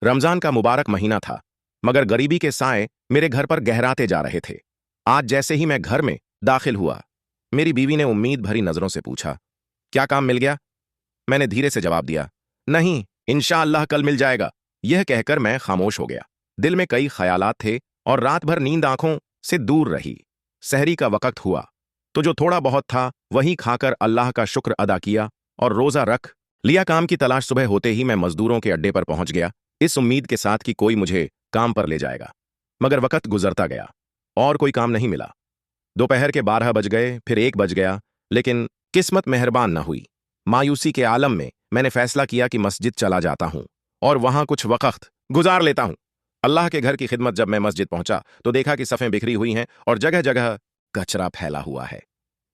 रमजान का मुबारक महीना था, मगर गरीबी के साए मेरे घर पर गहराते जा रहे थे। आज जैसे ही मैं घर में दाखिल हुआ, मेरी बीवी ने उम्मीद भरी नजरों से पूछा, क्या काम मिल गया? मैंने धीरे से जवाब दिया, नहीं, इंशाअल्लाह कल मिल जाएगा। यह कहकर मैं खामोश हो गया। दिल में कई ख्यालात थे और रात भर नींद आंखों से दूर रही। सहरी का वक्त हुआ तो जो थोड़ा बहुत था वही खाकर अल्लाह का शुक्र अदा किया और रोजा रख लिया। काम की तलाश सुबह होते ही मैं मजदूरों के अड्डे पर पहुंच गया, इस उम्मीद के साथ कि कोई मुझे काम पर ले जाएगा। मगर वक्त गुजरता गया और कोई काम नहीं मिला। दोपहर के 12 बज गए, फिर 1 बज गया, लेकिन किस्मत मेहरबान न हुई। मायूसी के आलम में मैंने फैसला किया कि मस्जिद चला जाता हूं और वहां कुछ वक्त गुजार लेता हूं। अल्लाह के घर की खिदमत जब मैं मस्जिद पहुंचा तो देखा कि सफ़ें बिखरी हुई हैं और जगह जगह कचरा फैला हुआ है।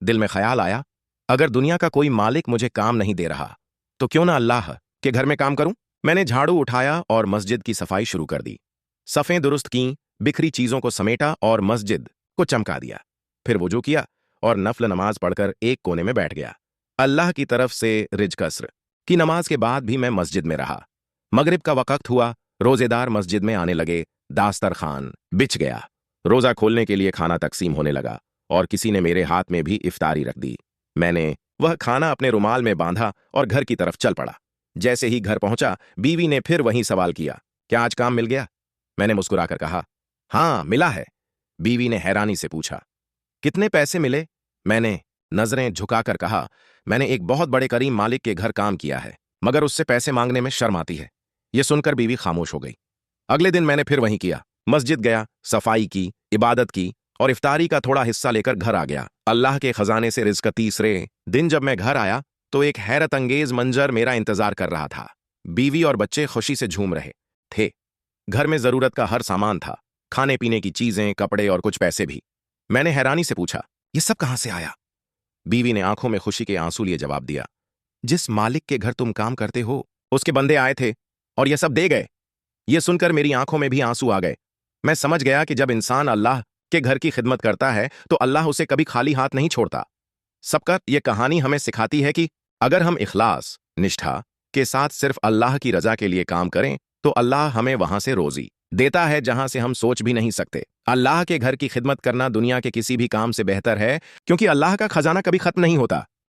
दिल में ख्याल आया, अगर दुनिया का कोई मालिक मुझे काम नहीं दे रहा तो क्यों ना अल्लाह के घर में काम करूं। मैंने झाड़ू उठाया और मस्जिद की सफाई शुरू कर दी। सफ़ें दुरुस्त की, बिखरी चीजों को समेटा और मस्जिद को चमका दिया। फिर वुजू किया और नफल नमाज पढ़कर एक कोने में बैठ गया। अल्लाह की तरफ से रिजकस्र की नमाज के बाद भी मैं मस्जिद में रहा। मगरिब का वक्त हुआ, रोजेदार मस्जिद में आने लगे, दास्तरखान बिछ गया। रोजा खोलने के लिए खाना तकसीम होने लगा और किसी ने मेरे हाथ में भी इफ्तारी रख दी। मैंने वह खाना अपने रुमाल में बांधा और घर की तरफ चल पड़ा। जैसे ही घर पहुंचा, बीवी ने फिर वही सवाल किया, क्या आज काम मिल गया? मैंने मुस्कुराकर कहा, हाँ मिला है। बीवी ने हैरानी से पूछा, कितने पैसे मिले? मैंने नजरें झुकाकर कहा, मैंने एक बहुत बड़े करीम मालिक के घर काम किया है, मगर उससे पैसे मांगने में शर्म आती है। यह सुनकर बीवी खामोश हो गई। अगले दिन मैंने फिर वहीं किया, मस्जिद गया, सफाई की, इबादत की और इफ्तारी का थोड़ा हिस्सा लेकर घर आ गया। अल्लाह के खजाने से रिज़्क। तीसरे दिन जब मैं घर आया तो एक हैरत अंगेज मंजर मेरा इंतजार कर रहा था। बीवी और बच्चे खुशी से झूम रहे थे। घर में जरूरत का हर सामान था, खाने पीने की चीजें, कपड़े और कुछ पैसे भी। मैंने हैरानी से पूछा, ये सब कहां से आया? बीवी ने आंखों में खुशी के आंसू लिए जवाब दिया, जिस मालिक के घर तुम काम करते हो उसके बंदे आए थे और ये सब दे गए। यह सुनकर मेरी आंखों में भी आंसू आ गए। मैं समझ गया कि जब इंसान अल्लाह के घर की खिदमत करता है तो अल्लाह उसे कभी खाली हाथ नहीं छोड़ता। सबका यह कहानी हमें सिखाती है कि अगर हम इखलास, निष्ठा के साथ सिर्फ अल्लाह की रजा के लिए काम करें तो अल्लाह हमें वहां से रोजी देता है जहां से हम सोच भी नहीं सकते। अल्लाह के घर की खिदमत करना दुनिया के किसी भी काम से बेहतर है, क्योंकि अल्लाह का खजाना कभी खत्म नहीं होता।